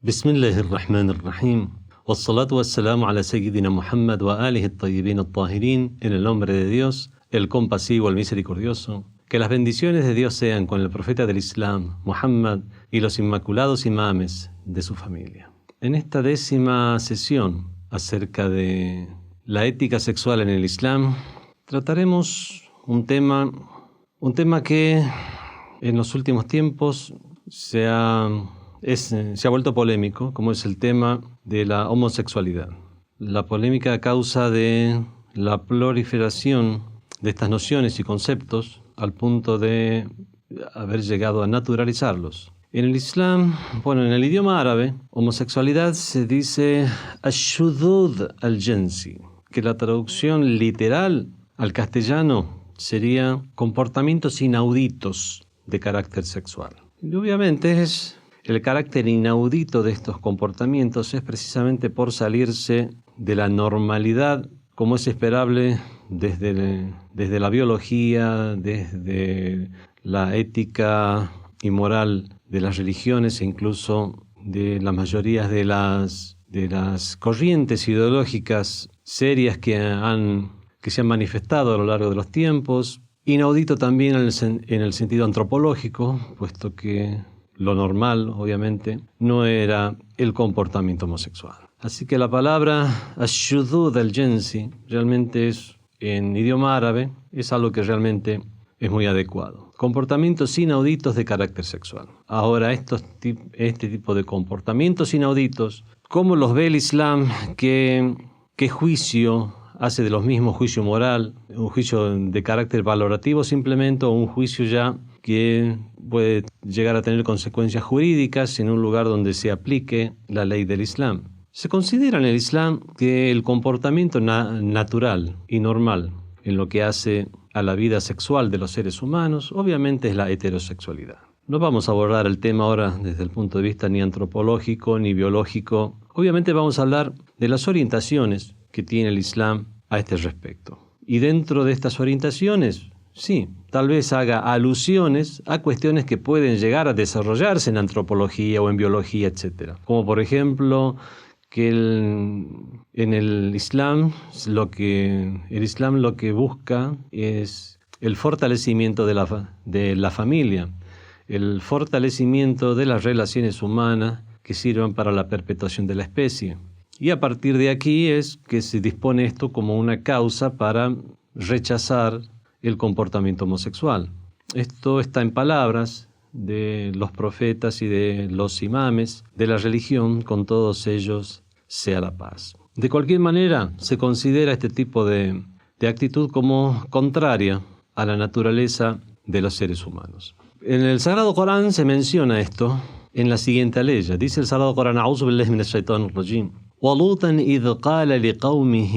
بسم الله الرحمن الرحيم والصلاة والسلام على سيدنا Muhammad wa alihi الطيبين الطاهرين. En el nombre de Dios, el compasivo, el misericordioso. Que las bendiciones de Dios sean con el profeta del Islam, Muhammad, y los inmaculados imames de su familia. En esta 10ª sesión acerca de la ética sexual en el Islam, trataremos un tema que en los últimos tiempos se ha vuelto polémico, como es el tema de la homosexualidad. La polémica a causa de la proliferación de estas nociones y conceptos al punto de haber llegado a naturalizarlos. En el Islam, en el idioma árabe, homosexualidad se dice ash-shudud al-jinsi, que la traducción literal al castellano sería comportamientos inauditos de carácter sexual. Y obviamente el carácter inaudito de estos comportamientos es precisamente por salirse de la normalidad, como es esperable desde la biología, desde la ética y moral de las religiones e incluso de la mayoría de las corrientes ideológicas serias que se han manifestado a lo largo de los tiempos. Inaudito también en el sentido antropológico, puesto que lo normal, obviamente, no era el comportamiento homosexual. Así que la palabra ash-shudud al-jinsi realmente en idioma árabe, es algo que realmente es muy adecuado. Comportamientos inauditos de carácter sexual. Ahora, este tipo de comportamientos inauditos, ¿cómo los ve el Islam? ¿Qué juicio hace de los mismos? ¿Juicio moral? ¿Un juicio de carácter valorativo simplemente? ¿O un juicio ya que puede llegar a tener consecuencias jurídicas en un lugar donde se aplique la ley del Islam? Se considera en el Islam que el comportamiento natural y normal en lo que hace a la vida sexual de los seres humanos, obviamente es la heterosexualidad. No vamos a abordar el tema ahora desde el punto de vista ni antropológico ni biológico. Obviamente vamos a hablar de las orientaciones que tiene el Islam a este respecto. Y dentro de estas orientaciones, sí, tal vez haga alusiones a cuestiones que pueden llegar a desarrollarse en antropología o en biología, etc. Como por ejemplo, que en el Islam lo que busca es el fortalecimiento de la familia, el fortalecimiento de las relaciones humanas que sirvan para la perpetuación de la especie. Y a partir de aquí es que se dispone esto como una causa para rechazar el comportamiento homosexual. Esto está en palabras de los profetas y de los imames de la religión, con todos ellos sea la paz. De cualquier manera, se considera este tipo de actitud como contraria a la naturaleza de los seres humanos. En el Sagrado Corán se menciona esto en la siguiente aleya. Dice el Sagrado Corán: A'udhu billahi minash shaitanir rajim. وَلُوطًا إِذْ قَالَ لِقَوْمِهِ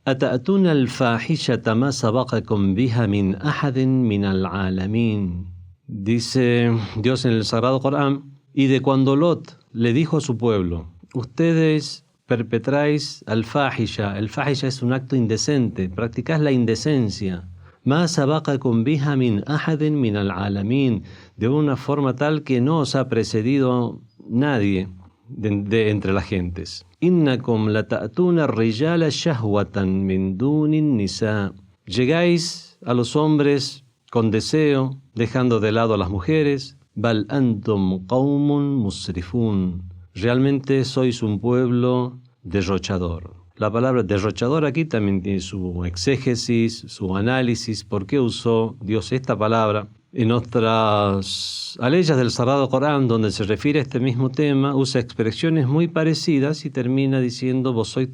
أَتَأْتُونَ الْفَاحِشَةَ مَا سَبَقَكُمْ بِهَا مِنْ أَحَدٍ مِنَ الْعَالَمِينَ. Dice Dios en el Sagrado Corán: y de cuando Lot le dijo a su pueblo: ustedes perpetráis al-fahisha. El fahisha es un acto indecente, practicáis la indecencia. مَا سَبَقَكُمْ بِهَا مِنْ أَحَدٍ مِنَ الْعَالَمِينَ. De una forma tal que no os ha precedido nadie de entre las gentes. إِنَّكُمْ لَتَأْتُونَ الرِّجَالَ شَهْوَةً مِنْ دُونِ النِّسَاءِ. Llegáis a los hombres con deseo, dejando de lado a las mujeres. بَلْ أَنْتُمْ قَوْمٌ مُسْرِفُونَ. Realmente sois un pueblo derrochador. La palabra derrochador aquí también tiene su exégesis, su análisis. ¿Por qué usó Dios esta palabra? En otras aleyas del Sagrado Corán, donde se refiere a este mismo tema, usa expresiones muy parecidas y termina diciendo: vos sois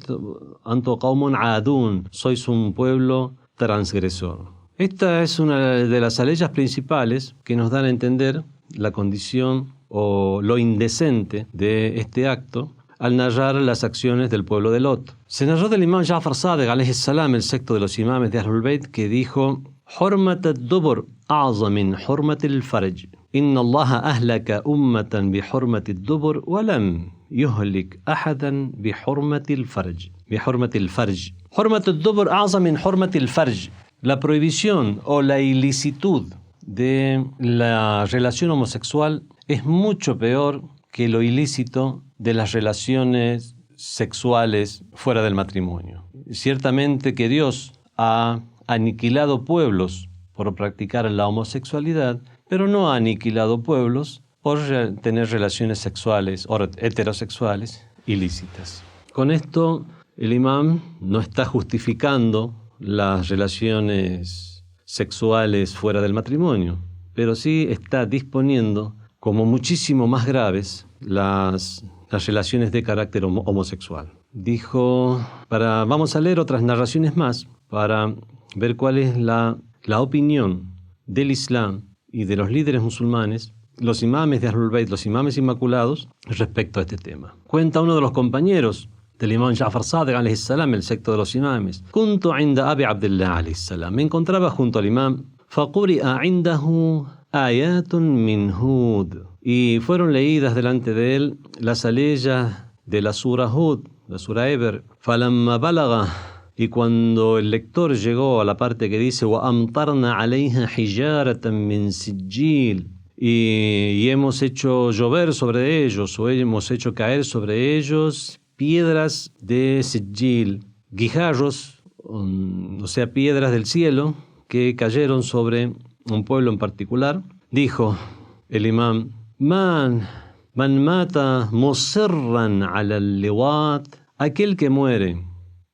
anto qaumun adun, sois un pueblo transgresor. Esta es una de las aleyas principales que nos dan a entender la condición o lo indecente de este acto al narrar las acciones del pueblo de Lot. Se narró del imam Ja'far Sadiq alayhi salam, el sexto de los imames de Ahlul Bayt, que dijo: حرمة الدبر أعظم من حرمة الفرج إن الله أهلك أمة بحرمة الدبر ولم يهلك أحدا بحرمة الفرج. حرمة الدبر أعظم من حرمة الفرج. La prohibición o la ilicitud de la relación homosexual es mucho peor que lo ilícito de las relaciones sexuales fuera del matrimonio. Ciertamente que Dios ha aniquilado pueblos por practicar la homosexualidad, pero no ha aniquilado pueblos por tener relaciones sexuales o heterosexuales ilícitas. Con esto, el imam no está justificando las relaciones sexuales fuera del matrimonio, pero sí está disponiendo como muchísimo más graves las relaciones de carácter homosexual. Dijo, vamos a leer otras narraciones más para ver cuál es la opinión del Islam y de los líderes musulmanes, los imames de Ahlul Bayt, los imames inmaculados, respecto a este tema. Cuenta uno de los compañeros del imam Ja'far Sadiq alayhi salam, el secto de los imames. Kuntu inda Abi Abdullah alayhi salam. Me encontraba junto al imam. Faquri'a indahu ayatun min Hud. Y fueron leídas delante de él las aleyas de la sura Hud, la sura Eber. Falamma balaga. Y cuando el lector llegó a la parte que dice وَأَمْطَرْنَا عَلَيْهَا حِجَارَةً مِّن سِجِّيلٍ y hemos hecho llover sobre ellos o hemos hecho caer sobre ellos piedras de sijil, guijarros, o sea, piedras del cielo que cayeron sobre un pueblo en particular. Dijo el imam, man mata musirran ala al-liwat, aquel que muere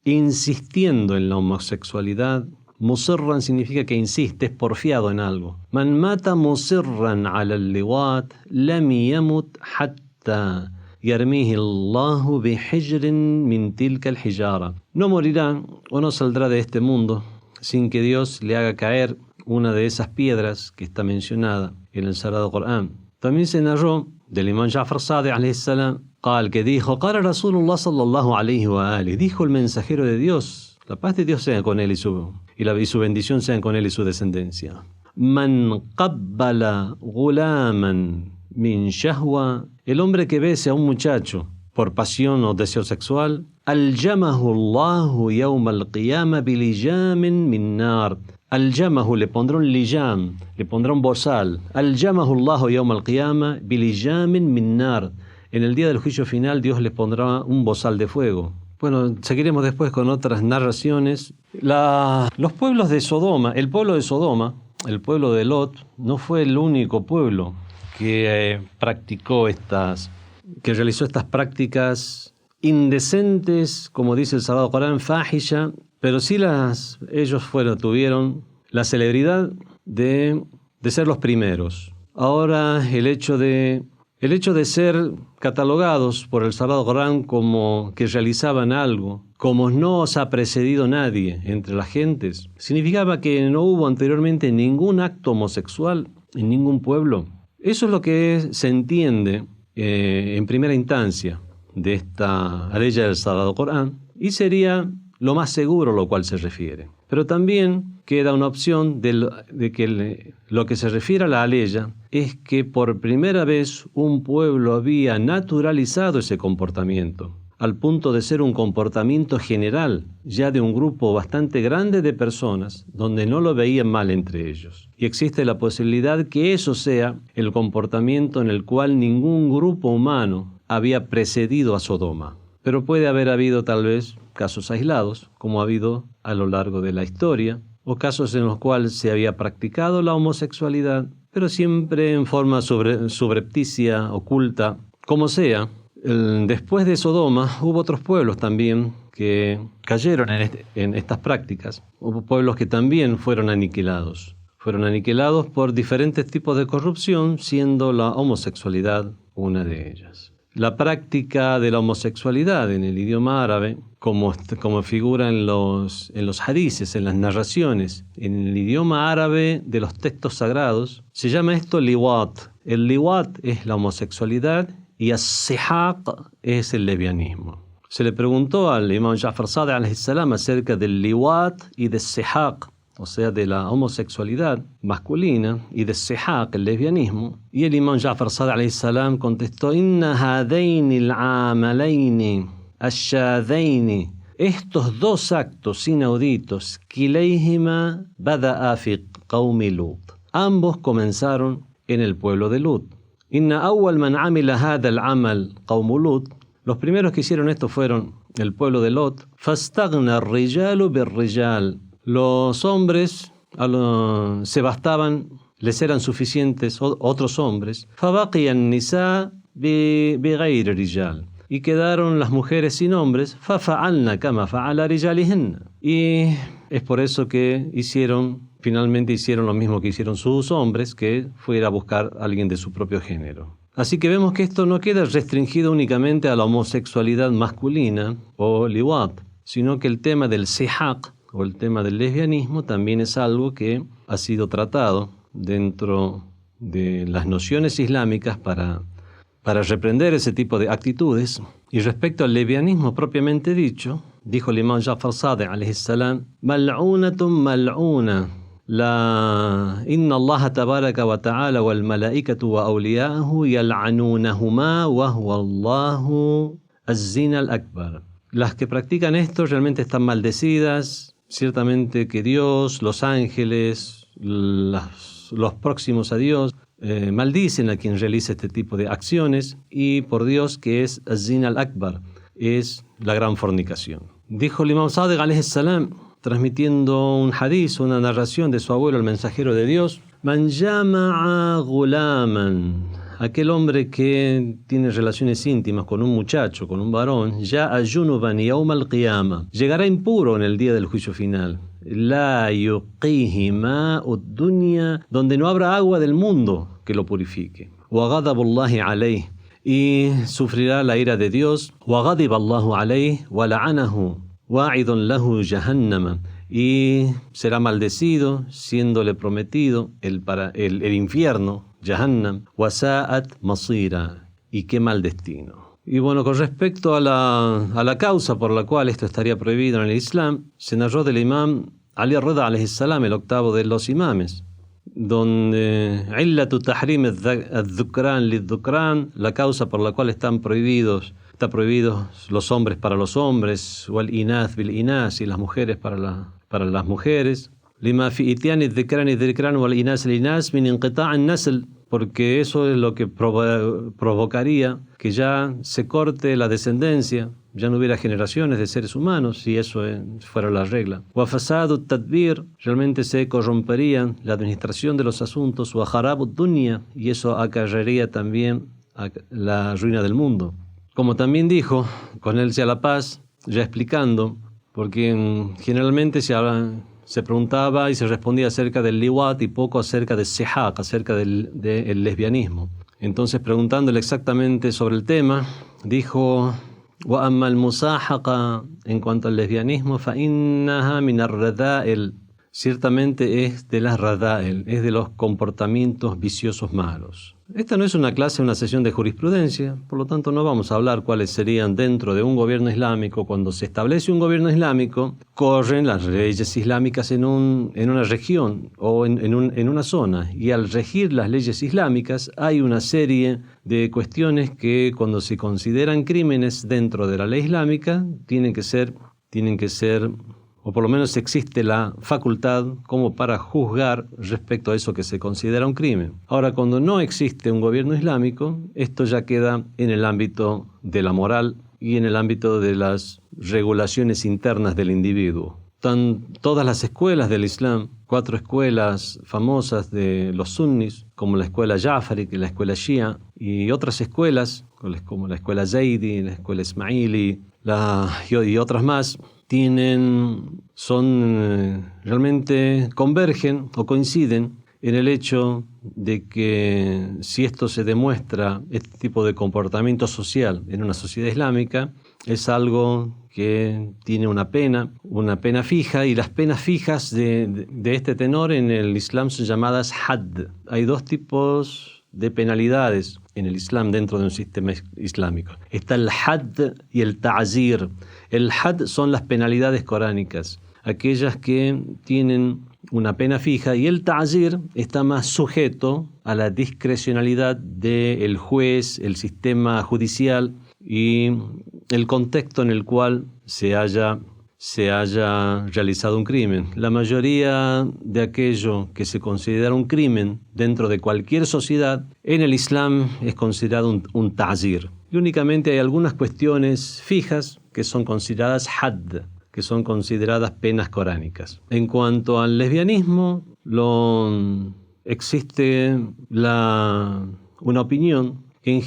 insistiendo en la homosexualidad. Musirran significa que insiste, es porfiado en algo. Man mata musirran ala al-liwat lam yamut hatta yarmihi Allahu bihijrin min tilka al-hijara. No morirá o no saldrá de este mundo sin que Dios le haga caer una de esas piedras que está mencionada en el Sagrado Corán. También se narró del imam Ja'far Sadiq alayhi salam, que dijo, qala Rasulullah sallallahu alayhi wa alihi, dijo el mensajero de Dios, la paz de Dios sea con él y su bendición sean con él y su descendencia. Man qabbala gulaman min shahwa, el hombre que bese a un muchacho por pasión o deseo sexual, aljamahu Allahu yawm al-qiyamah bilijamin min nar. Al-Yamahu le pondrá un lijam, le pondrá un bozal. Al-Yamahu Allahu yawm al-qiyamah bilijamin min nar. En el día del juicio final Dios les pondrá un bozal de fuego. Bueno, seguiremos después con otras narraciones. Los pueblos de Sodoma, el pueblo de Sodoma, el pueblo de Lot, no fue el único pueblo que realizó estas prácticas indecentes, como dice el Sagrado Corán, fahisha, pero sí ellos tuvieron la celebridad de ser los primeros. Ahora el hecho de ser catalogados por el Sagrado Corán como que realizaban algo, como no os ha precedido nadie entre las gentes, significaba que no hubo anteriormente ningún acto homosexual en ningún pueblo. Eso es lo que se entiende en primera instancia de esta aleya del Sagrado Corán, y sería lo más seguro a lo cual se refiere. Pero también queda una opción de que lo que se refiere a la aleya es que por primera vez un pueblo había naturalizado ese comportamiento, al punto de ser un comportamiento general, ya de un grupo bastante grande de personas, donde no lo veían mal entre ellos. Y existe la posibilidad que eso sea el comportamiento en el cual ningún grupo humano había precedido a Sodoma. Pero puede haber habido tal vez casos aislados, como ha habido a lo largo de la historia, o casos en los cuales se había practicado la homosexualidad, pero siempre en forma subrepticia, oculta, como sea. Después de Sodoma hubo otros pueblos también que cayeron en estas prácticas. Hubo pueblos que también fueron aniquilados. Fueron aniquilados por diferentes tipos de corrupción, siendo la homosexualidad una de ellas. La práctica de la homosexualidad en el idioma árabe, como figura en los hadices, en las narraciones, en el idioma árabe de los textos sagrados, se llama esto liwat. El liwat es la homosexualidad y as-sihaq es el lesbianismo. Se le preguntó al imam Ja'far Sadiq alayhi salam acerca del liwat y del sihaq, o sea, de la homosexualidad masculina y del sihaq, el lesbianismo. Y el imam Ja'far Sadiq alayhi salam contestó, Inna hadaini al-amalayni ash-shadaini, estos dos actos inauditos, kilayhima bada'a fi qawmi Lut, ambos comenzaron en el pueblo de Lut. Inna awwal man amila hadha al-amal qawmu Lut. Los primeros que hicieron esto fueron el pueblo de Lot. Fastaghna ar-rijalu bir-rijal. Los hombres se bastaban, les eran suficientes otros hombres. Fabaqiya an-nisa bighayri rijal. Y quedaron las mujeres sin hombres. Fafa'alna kama fa'ala rijalihinna. Y es por eso que finalmente hicieron lo mismo que hicieron sus hombres, que fue ir a buscar a alguien de su propio género. Así que vemos que esto no queda restringido únicamente a la homosexualidad masculina o liwat, sino que el tema del sihaq o el tema del lesbianismo también es algo que ha sido tratado dentro de las nociones islámicas para reprender ese tipo de actitudes. Y respecto al lesbianismo propiamente dicho, dijo el imam Ja'far Sadiq alayhi salam, mal'unatun mal'una. Inna Allah tabaraka wa ta'ala wal malaikatu wa awliya'ahu yal'anunahuma wa huwa Allahu az-zina al-akbar. Las que practican esto realmente están maldecidas. Ciertamente que Dios, los ángeles, los próximos a Dios, maldicen a quien realiza este tipo de acciones, y por Dios que es az-zina al-akbar, es la gran fornicación. Dijo el imam Sadiq alayhi salam, transmitiendo un hadiz, una narración de su abuelo, el mensajero de Dios: Man jama'a gulaman, aquel hombre que tiene relaciones íntimas con un muchacho, con un varón, ya'a junuban yawm al-qiyamah, llegará impuro en el día del juicio final. La yuqihi ma'ud dunya, donde no habrá agua del mundo que lo purifique. Wa ghadabullahi alayhi, y sufrirá la ira de Dios. Wa ghadiballahu alayhi wa la'anahu wa'idun lahu jahannama, y será maldecido, siéndole prometido el infierno, Jahannam. Wa sa'at masira, y qué mal destino. Y bueno, con respecto a la causa por la cual esto estaría prohibido en el Islam, se narró del imam Ali Rida alayhi salam, el octavo de los imames, donde illatu tahrim al-dhukran lid-dhukran, la causa por la cual están prohibidos los hombres para los hombres, wal inath bil inas, y las mujeres para las mujeres. Lima fi ityani dhikran wal inas al inas min inqita' an-nasl, porque eso es lo que provocaría que ya se corte la descendencia, ya no hubiera generaciones de seres humanos si eso fuera la regla. Wa fasadu tadbir, realmente se corrompería la administración de los asuntos. Wa kharabu dunya, y eso acarrearía también a la ruina del mundo. Como también dijo, con él sea la paz, ya explicando, porque generalmente se preguntaba y se respondía acerca del liwat y poco acerca del sihaq, acerca del lesbianismo. Entonces, preguntándole exactamente sobre el tema, dijo: wa amma al-musahaqa, en cuanto al lesbianismo, fa innaha min ar-radha'il, ciertamente es de las radha'il, es de los comportamientos viciosos malos. Esta no es una sesión de jurisprudencia, por lo tanto no vamos a hablar cuáles serían dentro de un gobierno islámico. Cuando se establece un gobierno islámico, corren las leyes islámicas en una región o en una zona, y al regir las leyes islámicas hay una serie de cuestiones que, cuando se consideran crímenes dentro de la ley islámica, tienen que ser, o por lo menos existe la facultad como para juzgar respecto a eso que se considera un crimen. Ahora, cuando no existe un gobierno islámico, esto ya queda en el ámbito de la moral y en el ámbito de las regulaciones internas del individuo. Están todas las escuelas del Islam, 4 escuelas famosas de los sunnis, como la escuela Ja'fari, que es la escuela Shia, y otras escuelas, como la escuela Zaidi, la escuela Ismaili, y otras más, realmente convergen o coinciden en el hecho de que si esto se demuestra, este tipo de comportamiento social en una sociedad islámica, es algo que tiene una pena fija, y las penas fijas de este tenor en el Islam son llamadas hadd. Hay 2 tipos de penalidades en el Islam dentro de un sistema islámico. Está el hadd y el ta'zir. El hadd son las penalidades coránicas, aquellas que tienen una pena fija, y el ta'zir está más sujeto a la discrecionalidad del juez, el sistema judicial y el contexto en el cual se haya se haya realizado un crimen. La mayoría de aquello que se considera un crimen dentro de cualquier sociedad, en el Islam es considerado un ta'zir. Y únicamente hay algunas cuestiones fijas que son consideradas hadd, que son consideradas penas coránicas. En cuanto al lesbianismo, existe una opinión que en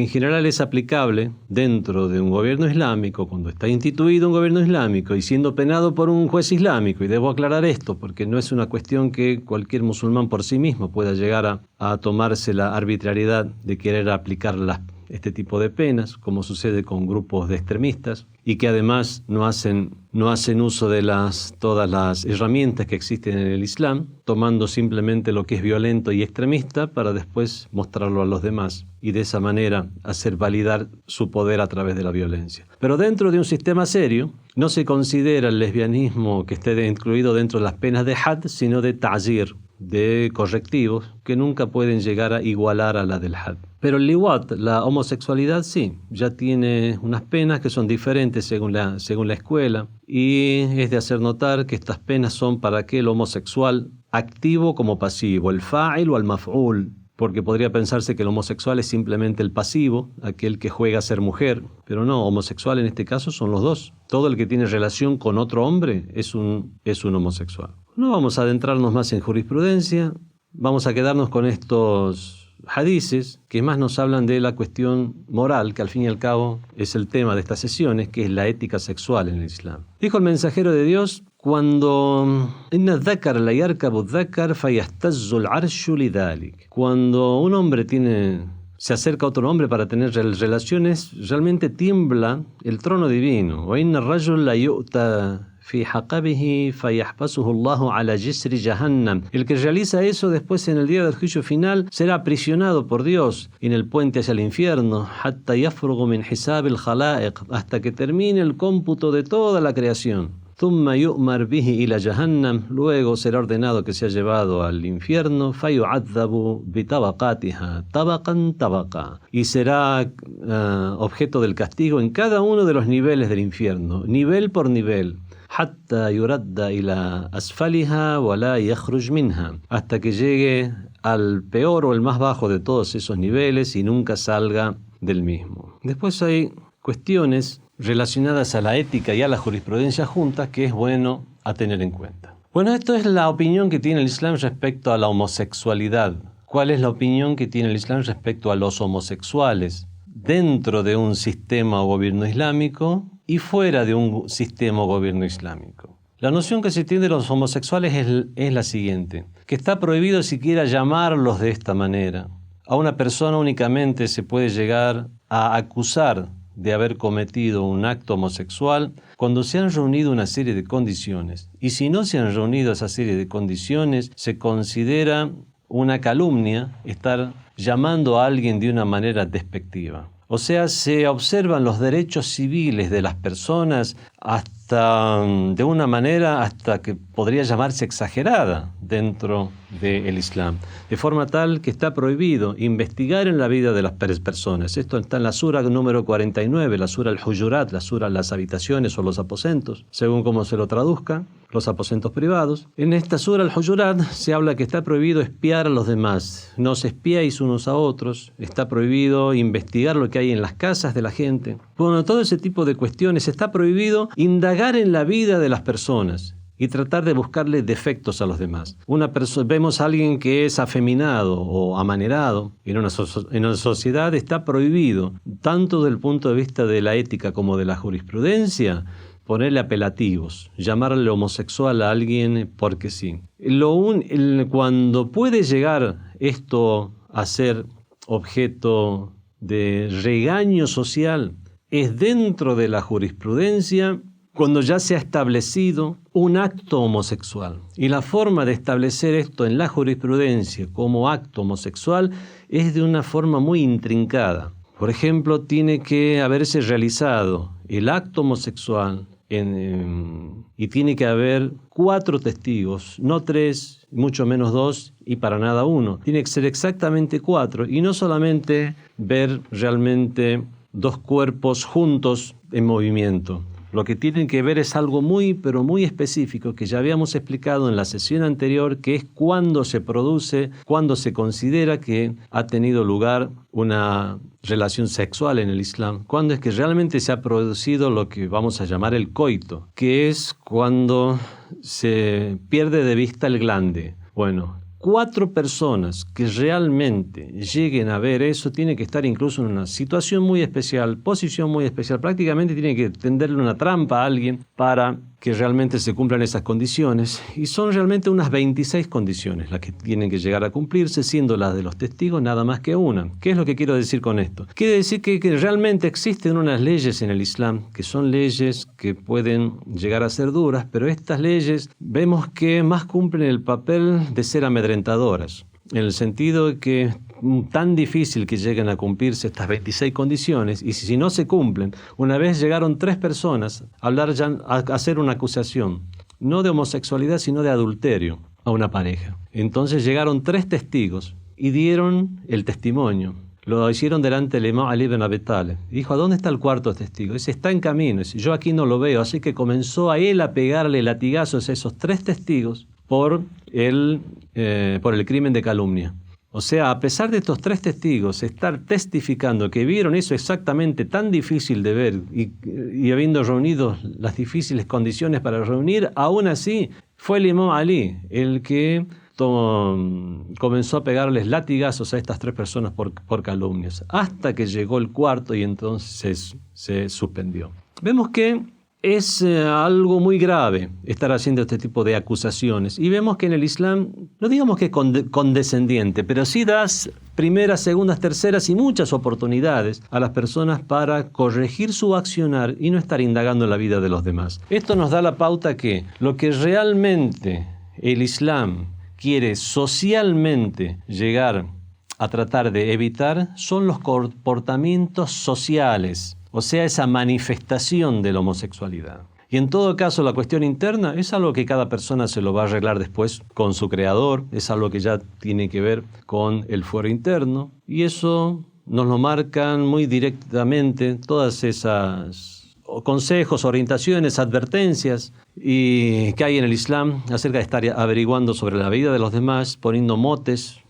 general es aplicable dentro de un gobierno islámico, cuando está instituido un gobierno islámico y siendo penado por un juez islámico. Y debo aclarar esto porque no es una cuestión que cualquier musulmán por sí mismo pueda llegar a tomarse la arbitrariedad de querer aplicar este tipo de penas, como sucede con grupos de extremistas, y que además no hacen uso de todas las herramientas que existen en el Islam, tomando simplemente lo que es violento y extremista para después mostrarlo a los demás y de esa manera hacer validar su poder a través de la violencia. Pero dentro de un sistema serio, no se considera el lesbianismo que esté incluido dentro de las penas de hadd, sino de ta'zir, de correctivos que nunca pueden llegar a igualar a la del hadd. Pero el liwat, la homosexualidad, sí, ya tiene unas penas que son diferentes según la escuela, y es de hacer notar que estas penas son para aquel homosexual activo como pasivo, el fa'il o el maf'ul, porque podría pensarse que el homosexual es simplemente el pasivo, aquel que juega a ser mujer, pero no, homosexual en este caso son los dos. Todo el que tiene relación con otro hombre es un homosexual. No vamos a adentrarnos más en jurisprudencia, vamos a quedarnos con estos hadices que más nos hablan de la cuestión moral, que al fin y al cabo es el tema de estas sesiones, que es la ética sexual en el Islam. Dijo el mensajero de Dios: cuando un hombre se acerca a otro hombre para tener relaciones, realmente tiembla el trono divino. El que realiza eso después en el día del juicio final será aprisionado por Dios en el puente hacia el infierno, hasta que termine el cómputo de toda la creación. Luego será ordenado que sea llevado al infierno, y será objeto del castigo en cada uno de los niveles del infierno, nivel por nivel, hasta que llegue al peor o el más bajo de todos esos niveles y nunca salga del mismo. Después hay cuestiones relacionadas a la ética y a la jurisprudencia juntas que es bueno a tener en cuenta. Bueno, esto es la opinión que tiene el Islam respecto a la homosexualidad. ¿Cuál es la opinión que tiene el Islam respecto a los homosexuales dentro de un sistema o gobierno islámico y fuera de un sistema o gobierno islámico? La noción que se tiene de los homosexuales es la siguiente: que está prohibido siquiera llamarlos de esta manera. A una persona únicamente se puede llegar a acusar de haber cometido un acto homosexual cuando se han reunido una serie de condiciones. Y si no se han reunido esa serie de condiciones, se considera una calumnia estar llamando a alguien de una manera despectiva. O sea, se observan los derechos civiles de las personas de una manera hasta que podría llamarse exagerada dentro del Islam, de forma tal que está prohibido investigar en la vida de las personas. Esto está en la sura número 49, la sura al-Hujurat, la sura las habitaciones o los aposentos, según como se lo traduzca, los aposentos privados. En esta sura al-Hujurat se habla que está prohibido espiar a los demás, no os espiéis unos a otros, está prohibido investigar lo que hay en las casas de la gente. Bueno, todo ese tipo de cuestiones. Está prohibido indagar en la vida de las personas y tratar de buscarle defectos a los demás. Vemos a alguien que es afeminado o amanerado en una sociedad, está prohibido, tanto desde el punto de vista de la ética como de la jurisprudencia, ponerle apelativos, llamarle homosexual a alguien porque sí. Cuando puede llegar esto a ser objeto de regaño social, es dentro de la jurisprudencia cuando ya se ha establecido un acto homosexual. Y la forma de establecer esto en la jurisprudencia como acto homosexual es de una forma muy intrincada. Por ejemplo, tiene que haberse realizado el acto homosexual y tiene que haber 4 testigos, no 3, mucho menos 2 y para nada 1. Tiene que ser exactamente 4 y no solamente ver realmente dos cuerpos juntos en movimiento. Lo que tienen que ver es algo muy, pero muy específico que ya habíamos explicado en la sesión anterior, que es cuando se produce, cuando se considera que ha tenido lugar una relación sexual en el Islam, cuando es que realmente se ha producido lo que vamos a llamar el coito, que es cuando se pierde de vista el glande. Bueno, 4 personas que realmente lleguen a ver eso tienen que estar incluso en una situación muy especial, posición muy especial, prácticamente tienen que tenderle una trampa a alguien para que realmente se cumplan esas condiciones, y son realmente unas 26 condiciones las que tienen que llegar a cumplirse, siendo las de los testigos nada más que una. ¿Qué es lo que quiero decir con esto? Quiere decir que realmente existen unas leyes en el Islam, que son leyes que pueden llegar a ser duras, pero estas leyes vemos que más cumplen el papel de ser amedrentadoras, en el sentido de que tan difícil que lleguen a cumplirse estas 26 condiciones, y si no se cumplen, una vez llegaron 3 personas a hacer una acusación, no de homosexualidad, sino de adulterio a una pareja. Entonces llegaron 3 testigos y dieron el testimonio. Lo hicieron delante del imam Ali ibn Abi Talib. Dijo, ¿a dónde está el 4.º testigo? Dice, está en camino. Dice, yo aquí no lo veo. Así que comenzó a él a pegarle latigazos a esos 3 testigos por el crimen de calumnia. O sea, a pesar de estos 3 testigos estar testificando que vieron eso exactamente tan difícil de ver y habiendo reunido las difíciles condiciones para reunir, aún así fue el imam Ali el que comenzó a pegarles latigazos a estas 3 personas por calumnias, hasta que llegó el 4.º y entonces se suspendió. Vemos que es algo muy grave estar haciendo este tipo de acusaciones, y vemos que en el Islam, no digamos que es condescendiente, pero sí das primeras, segundas, terceras y muchas oportunidades a las personas para corregir su accionar y no estar indagando en la vida de los demás. Esto nos da la pauta que lo que realmente el Islam quiere socialmente llegar a tratar de evitar son los comportamientos sociales, o sea, esa manifestación de la homosexualidad. Y en todo caso, la cuestión interna es algo que cada persona se lo va a arreglar después con su creador, es algo que ya tiene que ver con el fuero interno, y eso nos lo marcan muy directamente todas esas consejos, orientaciones, advertencias y que hay en el Islam acerca de estar averiguando sobre la vida de los demás, poniendo motes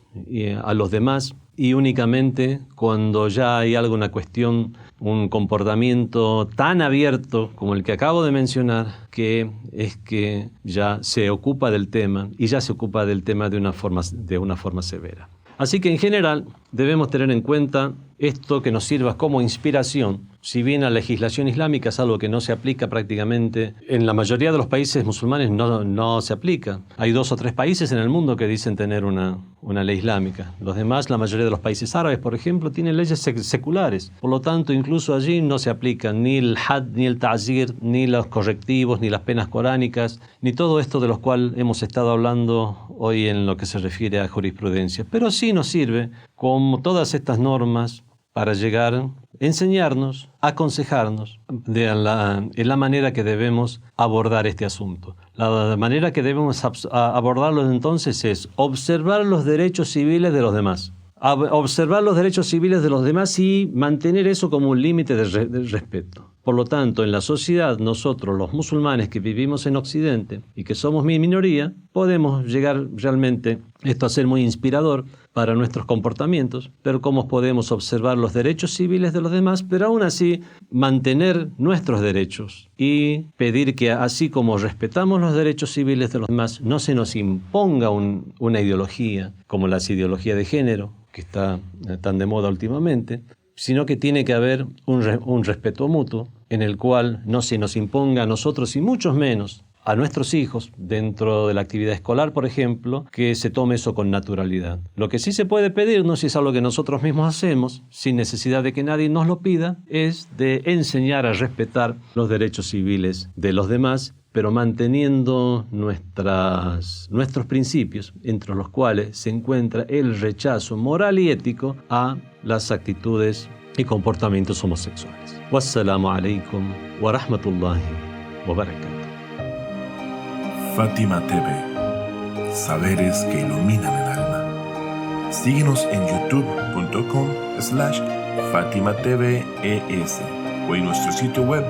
a los demás, y únicamente cuando ya hay alguna cuestión, un comportamiento tan abierto como el que acabo de mencionar, que es que ya se ocupa del tema, y ya se ocupa del tema de una forma severa. Así que en general debemos tener en cuenta esto, que nos sirva como inspiración. Si bien la legislación islámica es algo que no se aplica prácticamente, en la mayoría de los países musulmanes no se aplica. Hay 2 o 3 países en el mundo que dicen tener una ley islámica. Los demás, la mayoría de los países árabes, por ejemplo, tienen leyes seculares. Por lo tanto, incluso allí no se aplican ni el had, ni el ta'zir, ni los correctivos, ni las penas coránicas, ni todo esto de los cuales hemos estado hablando hoy en lo que se refiere a jurisprudencia. Pero sí nos sirve, como todas estas normas, para llegar a enseñarnos, aconsejarnos en la manera que debemos abordar este asunto. La manera que debemos abordarlo entonces es observar los derechos civiles de los demás. Observar los derechos civiles de los demás y mantener eso como un límite de respeto. Por lo tanto, en la sociedad, nosotros, los musulmanes que vivimos en Occidente y que somos minoría, podemos llegar realmente esto a ser muy inspirador para nuestros comportamientos, pero cómo podemos observar los derechos civiles de los demás, pero aún así mantener nuestros derechos y pedir que, así como respetamos los derechos civiles de los demás, no se nos imponga una ideología como la ideología de género, que está tan de moda últimamente, sino que tiene que haber un respeto mutuo en el cual no se nos imponga a nosotros, y mucho menos a nuestros hijos, dentro de la actividad escolar, por ejemplo, que se tome eso con naturalidad. Lo que sí se puede pedirnos, y es algo que nosotros mismos hacemos, sin necesidad de que nadie nos lo pida, es de enseñar a respetar los derechos civiles de los demás, pero manteniendo nuestros principios, entre los cuales se encuentra el rechazo moral y ético a las actitudes y comportamientos homosexuales. Wassalamu alaikum wa rahmatullahi wa barakatuh. Fátima TV, saberes que iluminan el alma. Síguenos en youtube.com facebook.com/FatimaTVES o en nuestro sitio web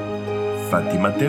fatimatv.es.